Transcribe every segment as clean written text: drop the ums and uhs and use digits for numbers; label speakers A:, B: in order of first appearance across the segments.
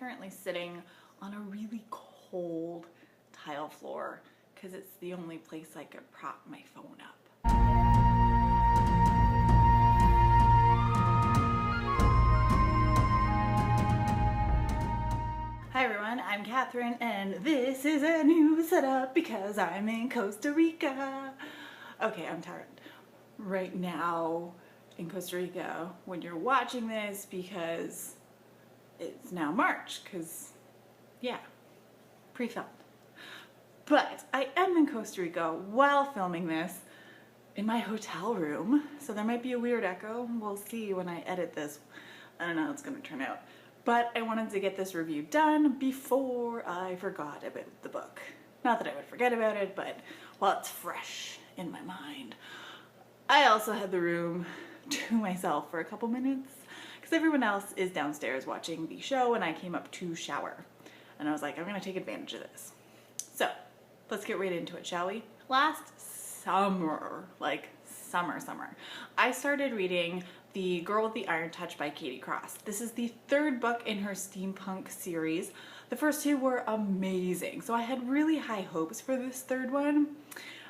A: currently sitting on a really cold tile floor because it's the only place I could prop my phone up. Hi everyone, I'm Catherine and this is a new setup because I'm in Costa Rica. Okay, I'm tired. Right now in Costa Rica when you're watching this, because it's now March, because yeah, pre-filmed. But I am in Costa Rica while filming this in my hotel room, so there might be a weird echo. We'll see when I edit this. I don't know how it's gonna turn out. But I wanted to get this review done before I forgot about the book. Not that I would forget about it, but while it's fresh in my mind. I also had the room to myself for a couple minutes because everyone else is downstairs watching the show and I came up to shower. And I was like, I'm gonna take advantage of this. So let's get right into it, shall we? Last summer, like summer, I started reading The Girl with the Iron Touch by Kady Cross. This is the third book in her Steampunk series. The first two were amazing, so I had really high hopes for this third one.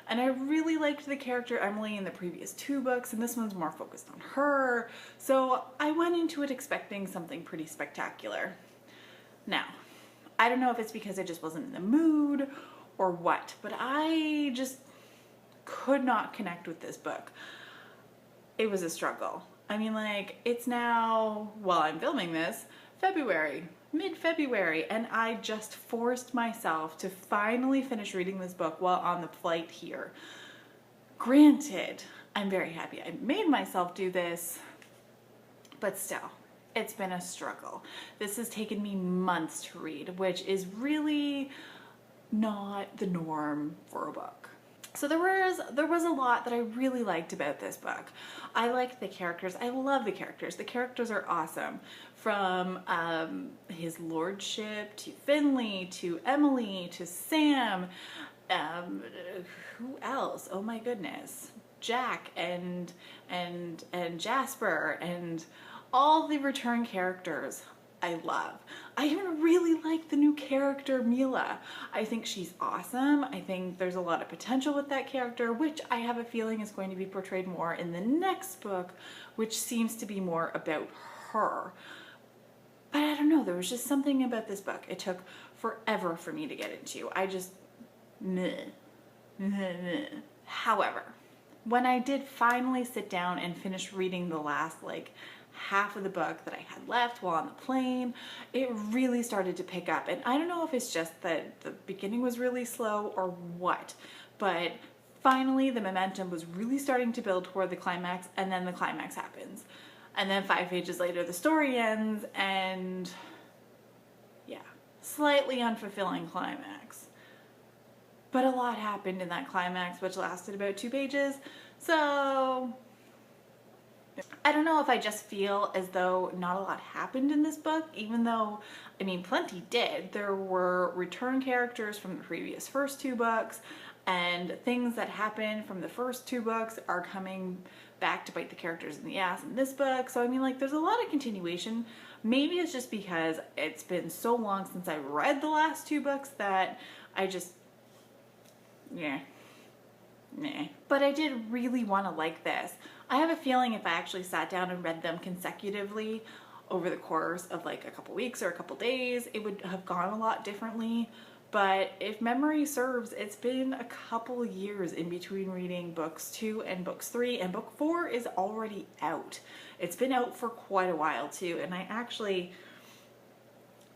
A: And I really liked the character Emily in the previous two books, and this one's more focused on her. So I went into it expecting something pretty spectacular. Now, I don't know if it's because I just wasn't in the mood or what, but I just could not connect with this book. It was a struggle. I mean, like, it's now, while I'm filming this, February, mid-February, and I just forced myself to finally finish reading this book while on the flight here. Granted, I'm very happy I made myself do this, but still, it's been a struggle. This has taken me months to read, which is really not the norm for a book. So there was a lot that I really liked about this book. I liked the characters. I love the characters. The characters are awesome. From his lordship to Finley to Emily to Sam. Who else? Oh my goodness. Jack and Jasper and all the return characters. I love. I even really like the new character Mila. I think she's awesome. I think there's a lot of potential with that character, which I have a feeling is going to be portrayed more in the next book, which seems to be more about her. But I don't know, there was just something about this book. It took forever for me to get into. I just, meh. However, when I did finally sit down and finish reading the last half of the book that I had left while on the plane, it really started to pick up. And I don't know if it's just that the beginning was really slow or what, but finally the momentum was really starting to build toward the climax, and then the climax happens. And then 5 pages later the story ends, and yeah, slightly unfulfilling climax. But a lot happened in that climax, which lasted about 2 pages, so I don't know if I just feel as though not a lot happened in this book, even though, I mean, plenty did. There were return characters from the previous first 2 books, and things that happened from the first 2 books are coming back to bite the characters in the ass in this book. So I mean, like, there's a lot of continuation. Maybe it's just because it's been so long since I read the last 2 books that I just, yeah. Nah. But I did really want to like this. I have a feeling if I actually sat down and read them consecutively over the course of like a couple weeks or a couple days, it would have gone a lot differently. But if memory serves, it's been a couple years in between reading books 2 and books 3, and book 4 is already out. It's been out for quite a while too, and I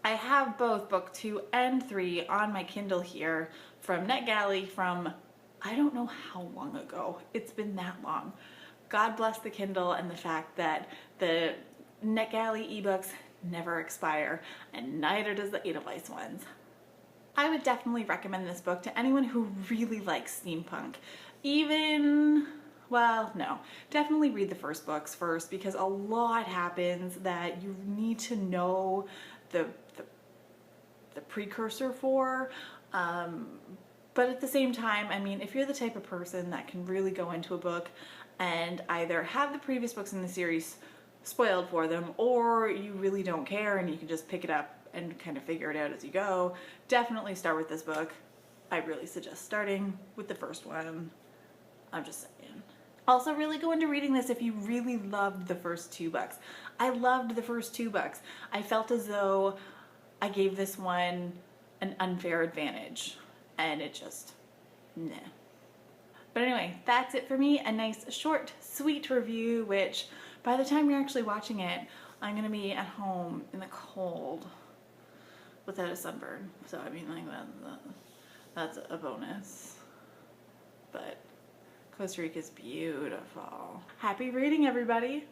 A: have both book 2 and 3 on my Kindle here from NetGalley from I don't know how long ago. It's been that long. God bless the Kindle and the fact that the NetGalley ebooks never expire, and neither does the Edelweiss ones. I would definitely recommend this book to anyone who really likes steampunk. Well, no, definitely read the first books first, because a lot happens that you need to know the precursor for. But at the same time, I mean, if you're the type of person that can really go into a book and either have the previous books in the series spoiled for them, or you really don't care and you can just pick it up and kind of figure it out as you go, definitely start with this book. I really suggest starting with the first one. I'm just saying. Also, really go into reading this if you really loved the first 2 books. I loved the first 2 books. I felt as though I gave this one an unfair advantage, and it just, nah. But anyway, that's it for me. A nice, short, sweet review, which by the time you're actually watching it, I'm gonna be at home in the cold without a sunburn. So I mean, like, that's a bonus. But Costa Rica is beautiful. Happy reading, everybody.